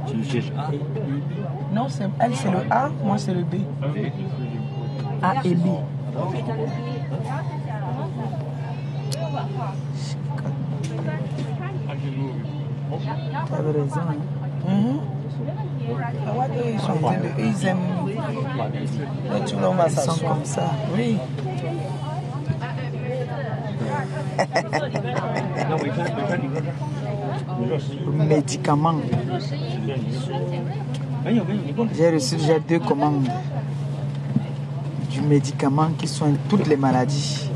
Tu cherches A? Non, elle c'est le A, moi c'est le B. A et B. Tu avais raison. Hein? Ils aiment. Ils sont comme ça. Oui. Médicaments. J'ai reçu déjà 2 commandes du médicament qui soigne toutes les maladies.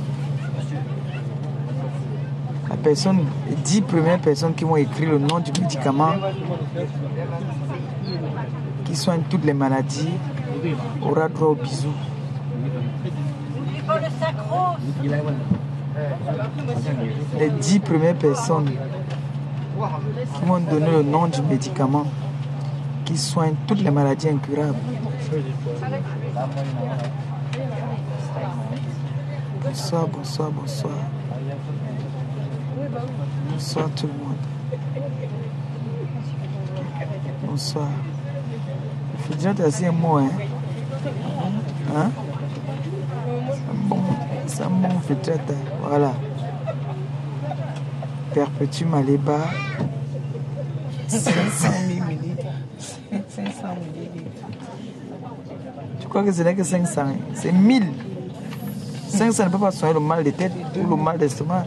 La personne, les 10 premières personnes qui vont écrire le nom du médicament qui soigne toutes les maladies aura droit au bisou. Les 10 premières personnes qui vont donner le nom du médicament qui soigne toutes les maladies incurables. Bonsoir, bonsoir, bonsoir. Bonsoir tout le monde. Bonsoir. Il faut déjà tasser un mot, hein? Hein? C'est un bon fait. Voilà. Perpétue Maléba. 500 millilitres. 500 millilitres. Tu crois que ce n'est que 500? C'est 1000. 500 ne peut pas soigner le mal de tête ou le mal d'estomac.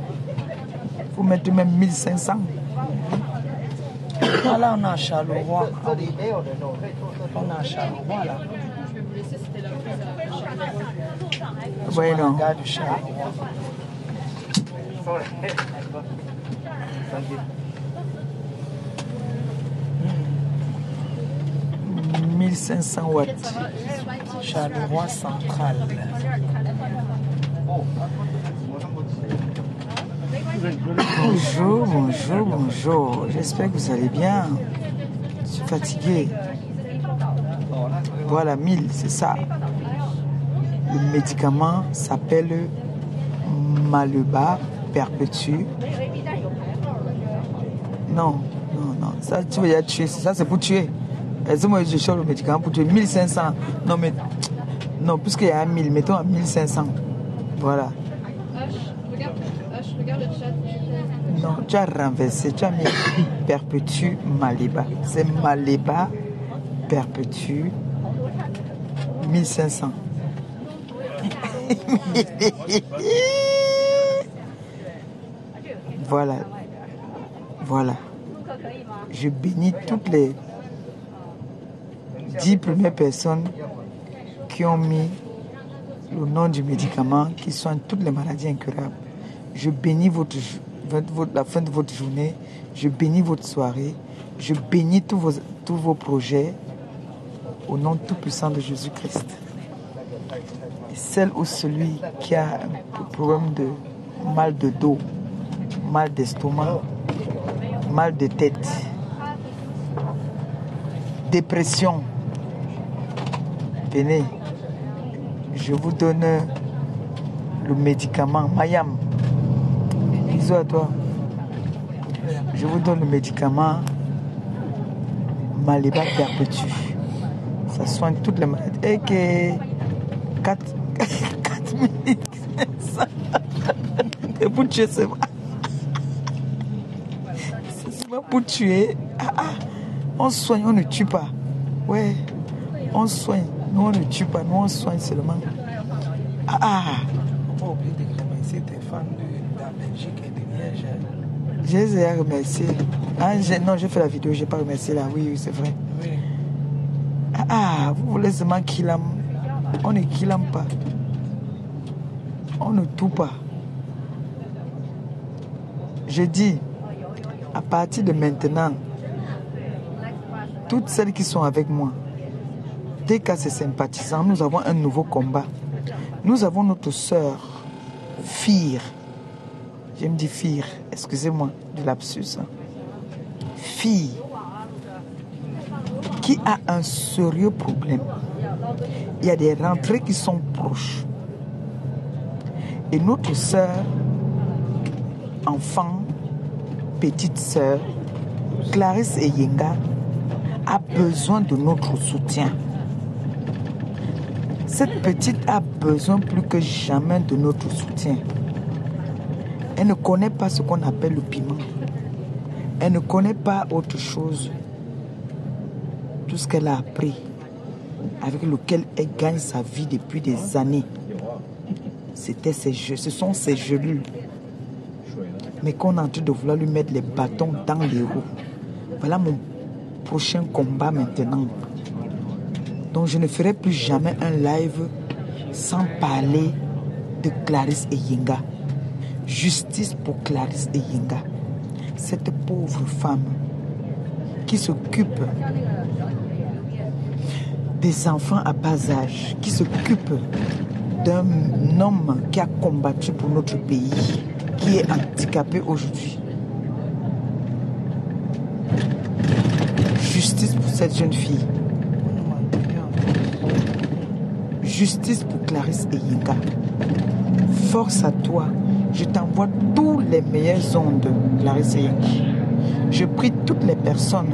Il faut mettre même 1500. Voilà, on a Charleroi. On a Charleroi là. Oui, non. Gars du Charleroi. 1500 watts. Charleroi central. Bonjour, bonjour, bonjour. J'espère que vous allez bien. Je suis fatigué. Voilà, 1000, c'est ça. Le médicament s'appelle Maléba Perpétue. Non, non, non. Ça, tu veux dire tuer. Ça, c'est pour tuer. Et moi, je cherche le médicament pour tuer. 1500. Non, mais. Non, puisqu'il y a 1000, mettons à 1500. Voilà. Regarde le chat. Non, tu as renversé. Tu as mis Perpétue Maléba. C'est Maléba Perpétue 1500. Voilà. Voilà. Je bénis toutes les 10 premières personnes qui ont mis le nom du médicament qui soigne toutes les maladies incurables. Je bénis la fin de votre journée. Je bénis votre soirée. Je bénis tous vos projets au nom tout puissant de Jésus-Christ. Et celle ou celui qui a un problème de mal de dos, mal d'estomac, mal de tête, dépression, venez, je vous donne le médicament Mayam. Bisous à toi. Je vous donne le médicament Maléba Perpétue. Ça soigne toutes les maladies. Et que 4 minutes. Et pour tuer, c'est vrai. C'est pour tuer. On soigne, on ne tue pas. Ouais, on soigne. Nous, on ne tue pas. Nous, on soigne seulement. On va oublier de remercier tes fans de la Belgique et de Liège. Je les ai remerciés. Non, j'ai fait la vidéo, je n'ai pas remercié là. Oui, c'est vrai. Oui. Vous voulez seulement qu'il on ne killame pas. On ne tue pas. Je dis, à partir de maintenant, toutes celles qui sont avec moi, dès qu'à ces sympathisants, nous avons un nouveau combat. Nous avons notre sœur, Fire. Je me dis Fire, excusez-moi du lapsus. Fille, qui a un sérieux problème. Il y a des rentrées qui sont proches. Et notre sœur, enfant, petite sœur, Clarisse Eyenga, a besoin de notre soutien. Cette petite a besoin plus que jamais de notre soutien. Elle ne connaît pas ce qu'on appelle le piment. Elle ne connaît pas autre chose. Tout ce qu'elle a appris, avec lequel elle gagne sa vie depuis des années, c'était ces jeux, ce sont ces gelules. Mais qu'on est en train de vouloir lui mettre les bâtons dans les roues. Voilà mon prochain combat maintenant. Donc je ne ferai plus jamais un live sans parler de Clarisse Eyenga. Justice pour Clarisse Eyenga. Cette pauvre femme qui s'occupe des enfants à bas âge, qui s'occupe d'un homme qui a combattu pour notre pays, qui est handicapé aujourd'hui. Justice pour cette jeune fille. Justice pour Clarisse Eyenga. Force à toi. Je t'envoie tous les meilleurs ondes, Clarisse Eyenga. Je prie toutes les personnes,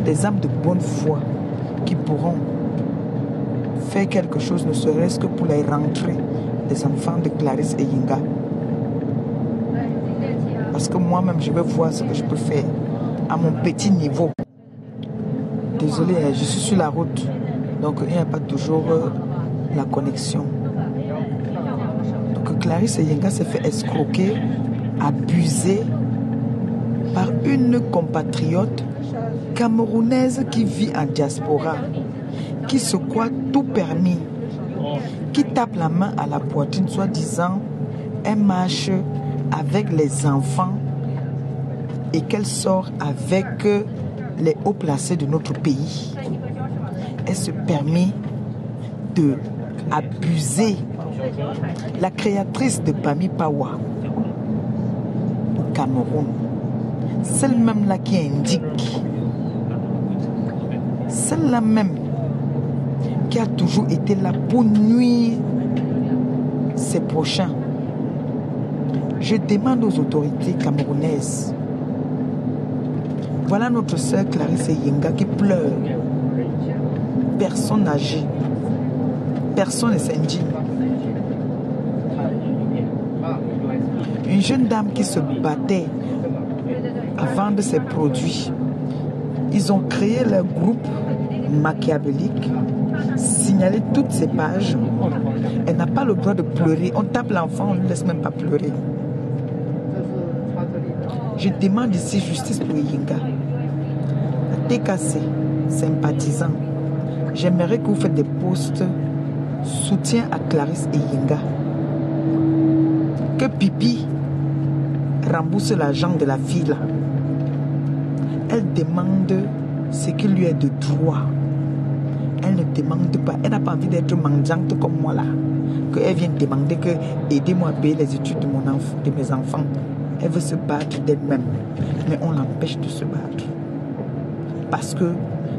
des âmes de bonne foi, qui pourront faire quelque chose, ne serait-ce que pour les rentrées des enfants de Clarisse Eyenga. Parce que moi-même, je vais voir ce que je peux faire à mon petit niveau. Désolé, je suis sur la route, donc il n'y a pas toujours la connexion. Donc Clarisse Eyenga s'est fait escroquer, abuser par une compatriote camerounaise qui vit en diaspora, qui se croit tout permis, qui tape la main à la poitrine, soi-disant, elle marche avec les enfants et qu'elle sort avec les hauts placés de notre pays. Elle se permet de abuser la créatrice de Bami Pawa au Cameroun. Celle-même là qui indique, celle-là même qui a toujours été là pour nuire ses prochains. Je demande aux autorités camerounaises. Voilà notre sœur Clarisse Eyenga qui pleure. Personne n'agit. Personne ne s'indigne. Une jeune dame qui se battait à vendre ses produits. Ils ont créé leur groupe machiavélique, signalé toutes ces pages. Elle n'a pas le droit de pleurer. On tape l'enfant, on ne laisse même pas pleurer. Je demande ici justice pour Eyenga. TKC, sympathisant. J'aimerais que vous faites des posts soutien à Clarisse Eyenga. Que Pipi rembourse l'argent de la fille là. Elle demande ce qui lui est de droit. Elle ne demande pas, elle n'a pas envie d'être mendiante comme moi là. Qu'elle vienne demander que aidez-moi à payer les études de mes enfants. Elle veut se battre d'elle-même. Mais on l'empêche de se battre. Parce que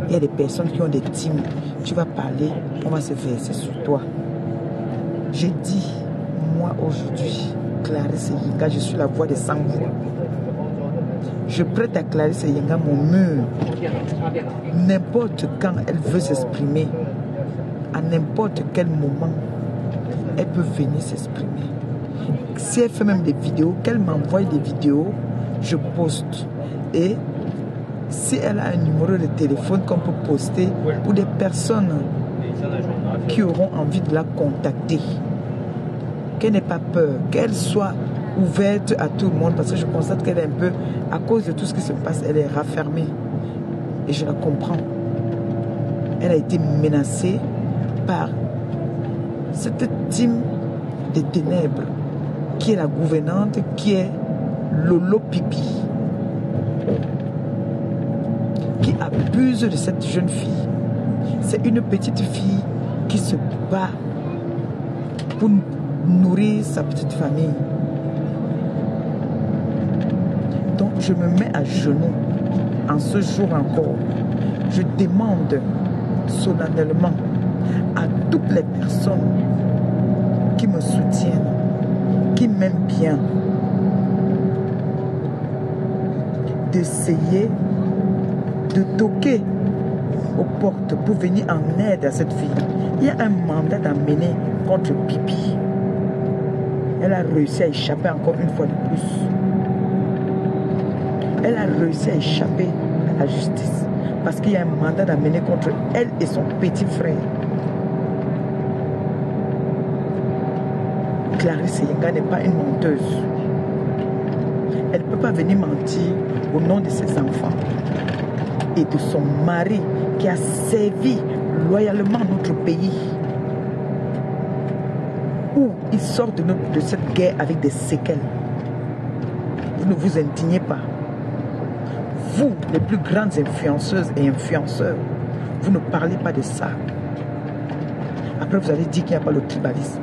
il y a des personnes qui ont des teams. Tu vas parler, on va se verser sur toi. J'ai dit, moi aujourd'hui, Clarisse Eyenga, je suis la voix des sans-voix. Je prête à Clarisse Eyenga mon mur. N'importe quand elle veut s'exprimer, à n'importe quel moment, elle peut venir s'exprimer. Si elle fait même des vidéos, qu'elle m'envoie des vidéos, je poste. Et si elle a un numéro de téléphone qu'on peut poster pour des personnes qui auront envie de la contacter, qu'elle n'ait pas peur, qu'elle soit ouverte à tout le monde, parce que je constate qu'elle est un peu, à cause de tout ce qui se passe, elle est raffermée. Et je la comprends. Elle a été menacée par cette team des ténèbres, qui est la gouvernante, qui est Lolo Pipi, qui abuse de cette jeune fille. C'est une petite fille qui se bat pour nourrir sa petite famille. Donc je me mets à genoux en ce jour encore. Je demande solennellement à toutes les personnes qui me soutiennent, vient d'essayer de toquer aux portes pour venir en aide à cette fille. Il y a un mandat d'amener contre Pipi. Elle a réussi à échapper encore une fois de plus. Elle a réussi à échapper à la justice parce qu'il y a un mandat d'amener contre elle et son petit frère. Clarisse Yenga n'est pas une menteuse. Elle ne peut pas venir mentir au nom de ses enfants et de son mari qui a servi loyalement notre pays. Où il sort de cette guerre avec des séquelles. Vous ne vous indignez pas. Vous, les plus grandes influenceuses et influenceurs, vous ne parlez pas de ça. Après, vous allez dire qu'il n'y a pas le tribalisme.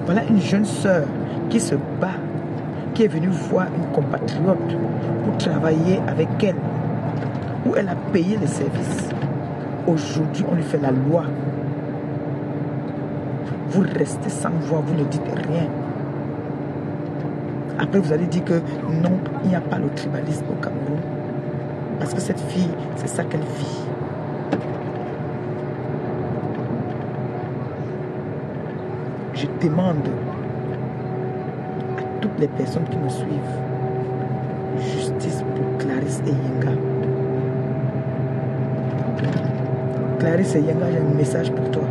Voilà une jeune sœur qui se bat, qui est venue voir une compatriote pour travailler avec elle, où elle a payé les services. Aujourd'hui, on lui fait la loi. Vous restez sans voix, vous ne dites rien. Après, vous allez dire que non, il n'y a pas le tribalisme au Cameroun. Parce que cette fille, c'est ça qu'elle vit. Je demande à toutes les personnes qui me suivent justice pour Clarisse et Yenga. Clarisse et Yenga, j'ai un message pour toi.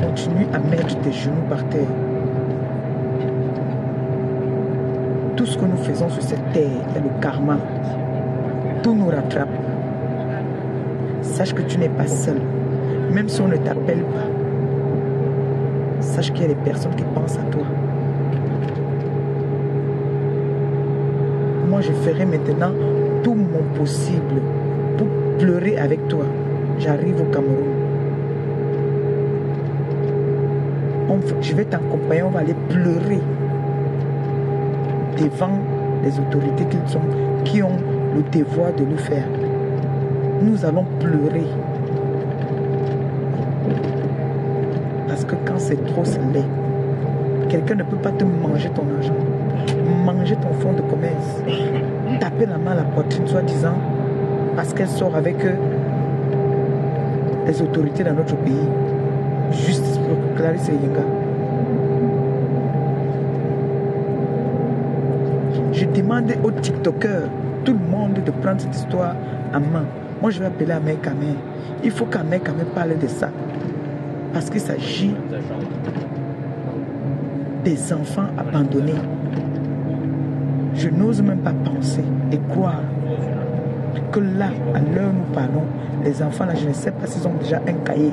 Continue à mettre tes genoux par terre. Tout ce que nous faisons sur cette terre, il y a le karma. Tout nous rattrape. Sache que tu n'es pas seul. Même si on ne t'appelle pas, sache qu'il y a des personnes qui pensent à toi. Moi, je ferai maintenant tout mon possible pour pleurer avec toi. J'arrive au Cameroun. Je vais t'accompagner, on va aller pleurer devant les autorités qui ont le devoir de le faire. Nous allons pleurer. Parce que quand c'est trop, c'est laid. Quelqu'un ne peut pas te manger ton argent, manger ton fonds de commerce, taper la main à la poitrine, soi-disant, parce qu'elle sort avec les autorités dans notre pays. Justice pour Clarisse Yenga. Je demande aux TikTokers, tout le monde, de prendre cette histoire en main. Moi, je vais appeler Ahmed Kamel. Il faut qu'Ahmed Kamel parle de ça. Parce qu'il s'agit des enfants abandonnés. Je n'ose même pas penser et croire que là, à l'heure où nous parlons, les enfants, là, je ne sais pas s'ils ont déjà un cahier.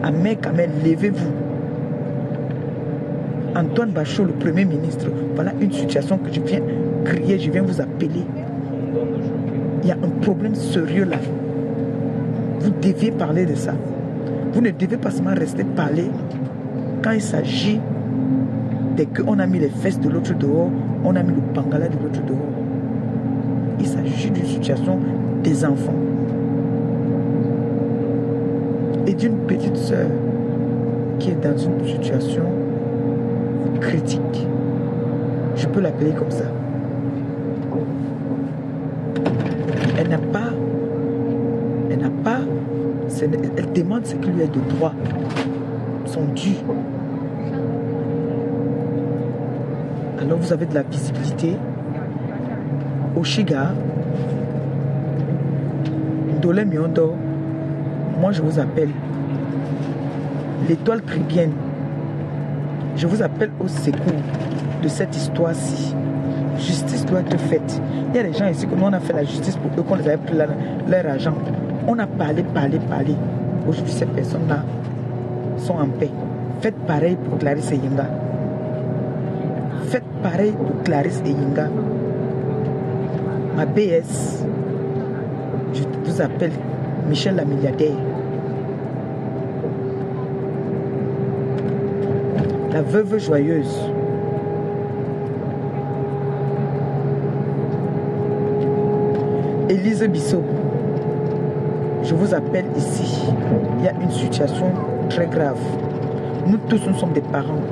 Ahmed Kamel, levez-vous. Antoine Bachot, le Premier ministre, voilà une situation que je viens crier, je viens vous appeler. Il y a un problème sérieux là. Vous deviez parler de ça. Vous ne devez pas seulement rester parler quand il s'agit dès qu'on a mis les fesses de l'autre dehors, on a mis le pangala de l'autre dehors. Il s'agit d'une situation des enfants. Et d'une petite sœur qui est dans une situation critique. Je peux l'appeler comme ça. Elle demande ce qui lui est de droit, son dû. Alors vous avez de la visibilité. Oshiga, Ndolé Miondo, moi je vous appelle. L'étoile chrétienne, je vous appelle au secours de cette histoire-ci. Justice doit être faite. Il y a des gens ici que nous on a fait la justice pour eux, qu'on les avait pris leur argent. On a parlé. Aujourd'hui, ces personnes-là sont en paix. Faites pareil pour Clarisse et Yenga. Faites pareil pour Clarisse et Yenga. Ma BS, je vous appelle Michel la milliardaire. La veuve joyeuse. Élise Bissot. Je vous appelle ici. Il y a une situation très grave. Nous tous, nous sommes des parents.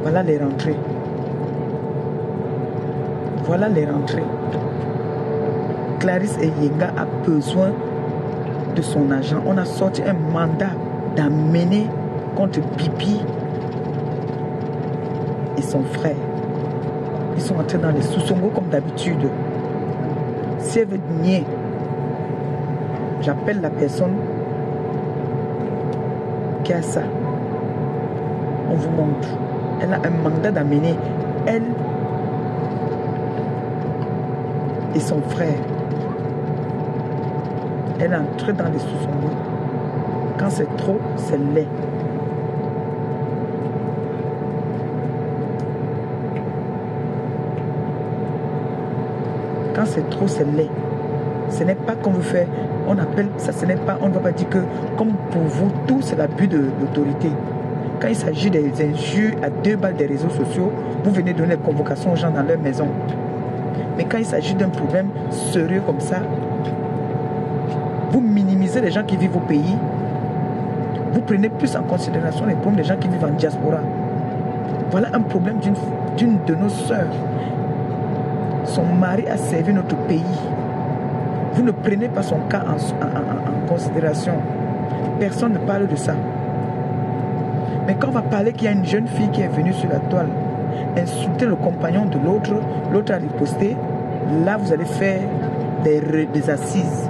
Voilà les rentrées. Voilà les rentrées. Clarisse Eyenga a besoin de son agent. On a sorti un mandat d'amener contre Pipi et son frère. Ils sont entrés dans les sous-songos comme d'habitude. Si elle veut nier, j'appelle la personne qui a ça. On vous montre. Elle a un mandat d'amener elle et son frère. Elle est entrée dans les sous-songos. Quand c'est trop, c'est laid. Quand c'est trop, c'est laid. Ce n'est pas qu'on veut faire. On appelle ça, ce n'est pas, on ne va pas dire que, comme pour vous, tout c'est l'abus d'autorité. Quand il s'agit des injures à 2 balles des réseaux sociaux, vous venez donner des convocations aux gens dans leur maison. Mais quand il s'agit d'un problème sérieux comme ça, vous minimisez les gens qui vivent au pays. Vous prenez plus en considération les problèmes des gens qui vivent en diaspora. Voilà un problème d'une de nos sœurs. Son mari a servi notre pays. Vous ne prenez pas son cas en considération. Personne ne parle de ça. Mais quand on va parler qu'il y a une jeune fille qui est venue sur la toile, insulter le compagnon de l'autre, l'autre a riposté, là vous allez faire des assises.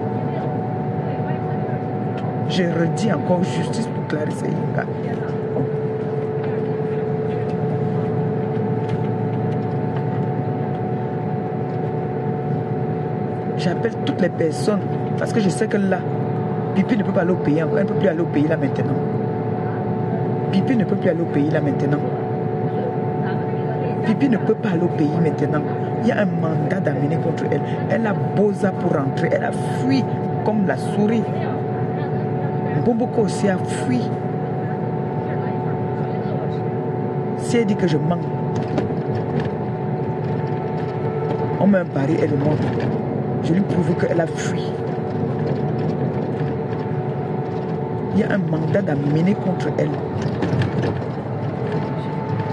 Je redis encore justice pour Clarisse Eyenga. J'appelle toutes les personnes parce que je sais que là, Pipi ne peut pas aller au pays encore. Elle ne peut plus aller au pays là maintenant. Pipi ne peut plus aller au pays là maintenant. Pipi ne peut pas aller au pays maintenant. Il y a un mandat d'amener contre elle. Elle a Boza pour rentrer. Elle a fui comme la souris. Boboko aussi a fui. Si elle dit que je mens, on met un pari et le montre. Je lui prouve qu'elle a fui. Il y a un mandat d'amener contre elle.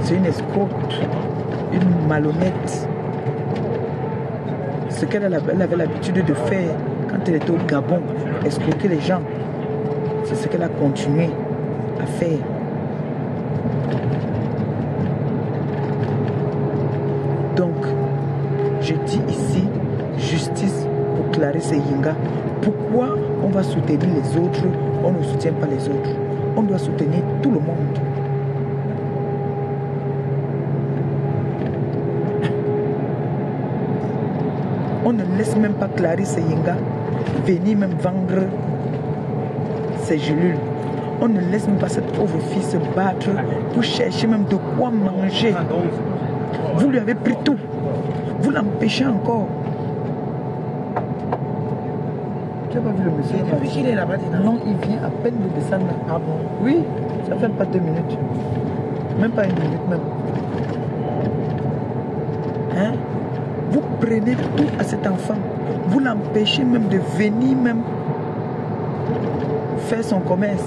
C'est une escroque, une malhonnête. Ce qu'elle avait l'habitude de faire quand elle était au Gabon, escroquer les gens. C'est ce qu'elle a continué à faire. Donc, je dis ici, justice pour Clarisse Eyenga. Pourquoi on va soutenir les autres, on ne soutient pas les autres? On doit soutenir tout le monde. On ne laisse même pas Clarisse Eyenga venir même vendre ses gélules. On ne laisse même pas cette pauvre fille se battre pour chercher même de quoi manger. Vous lui avez pris tout. Vous l'empêchez encore. Tu n'as pas vu le monsieur? Depuis qu'il est là-bas, non, il vient à peine de descendre. Ah bon? Oui, ça fait pas 2 minutes. Même pas 1 minute même. Hein? Vous prenez tout à cet enfant. Vous l'empêchez même de venir même faire son commerce.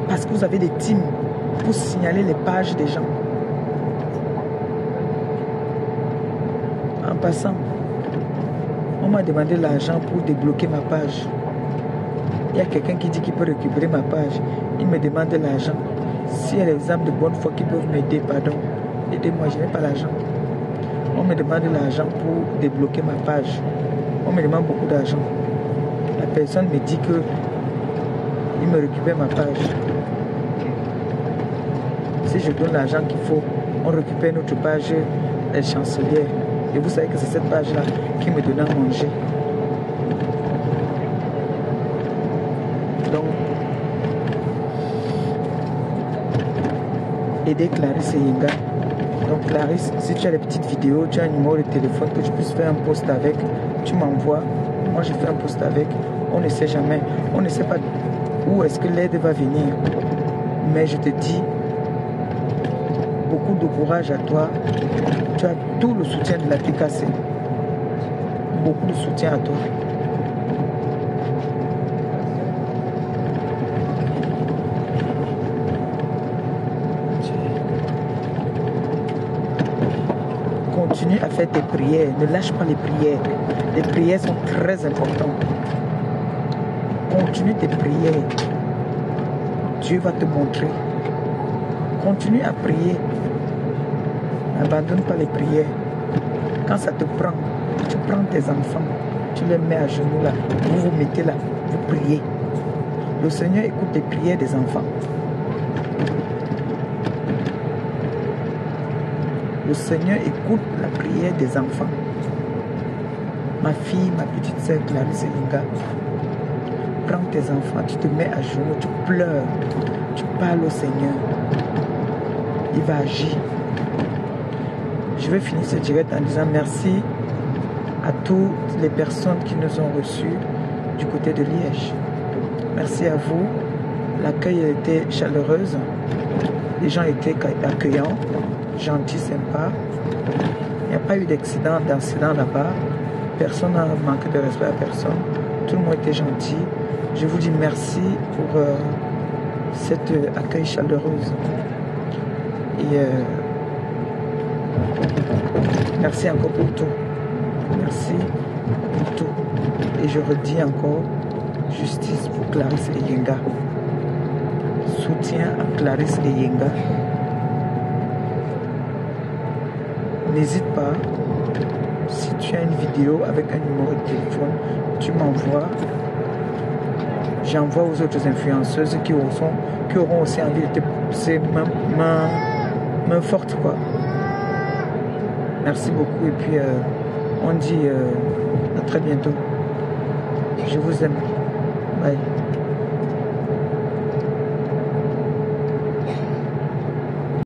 Parce que vous avez des teams pour signaler les pages des gens. En passant, on m'a demandé l'argent pour débloquer ma page. Il y a quelqu'un qui dit qu'il peut récupérer ma page. Il me demande de l'argent. S'il y a des âmes de bonne foi qui peuvent m'aider, pardon, aidez-moi, je n'ai pas l'argent. On me demande de l'argent pour débloquer ma page. On me demande beaucoup d'argent. La personne me dit que il me récupère ma page. Si je donne l'argent qu'il faut, on récupère notre page chancelière. Et vous savez que c'est cette page-là qui me donne à manger. Donc, aider Clarisse Eyenga. Donc Clarisse, si tu as des petites vidéos, tu as un numéro de téléphone que je puisse faire un post avec, tu m'envoies. Moi je fais un post avec. On ne sait jamais. On ne sait pas où est-ce que l'aide va venir. Mais je te dis, beaucoup de courage à toi. Tu as tout le soutien de la TKC. Beaucoup de soutien à toi. Continue à faire tes prières. Ne lâche pas les prières. Les prières sont très importantes. Continue tes prières. Dieu va te montrer. Continue à prier. N'abandonne pas les prières. Quand ça te prend, tu prends tes enfants, tu les mets à genoux là, vous vous mettez là, vous priez. Le Seigneur écoute les prières des enfants. Le Seigneur écoute la prière des enfants. Ma fille, ma petite sœur Clarisse Yenga, prends tes enfants, tu te mets à genoux, tu pleures, tu parles au Seigneur. Il va agir. Je vais finir ce direct en disant merci à toutes les personnes qui nous ont reçus du côté de Liège. Merci à vous. L'accueil était chaleureuse. Les gens étaient accueillants, gentils, sympas. Il n'y a pas eu d'incident là-bas. Personne n'a manqué de respect à personne. Tout le monde était gentil. Je vous dis merci pour cet accueil chaleureuse. Et merci encore pour tout. Merci pour tout. Et je redis encore, justice pour Clarisse Yenga. Soutien à Clarisse Yenga. N'hésite pas, si tu as une vidéo avec un numéro de téléphone, tu m'envoies. J'envoie aux autres influenceuses qui auront aussi envie de te pousser main forte, quoi. Merci beaucoup et puis on dit à très bientôt. Je vous aime. Bye.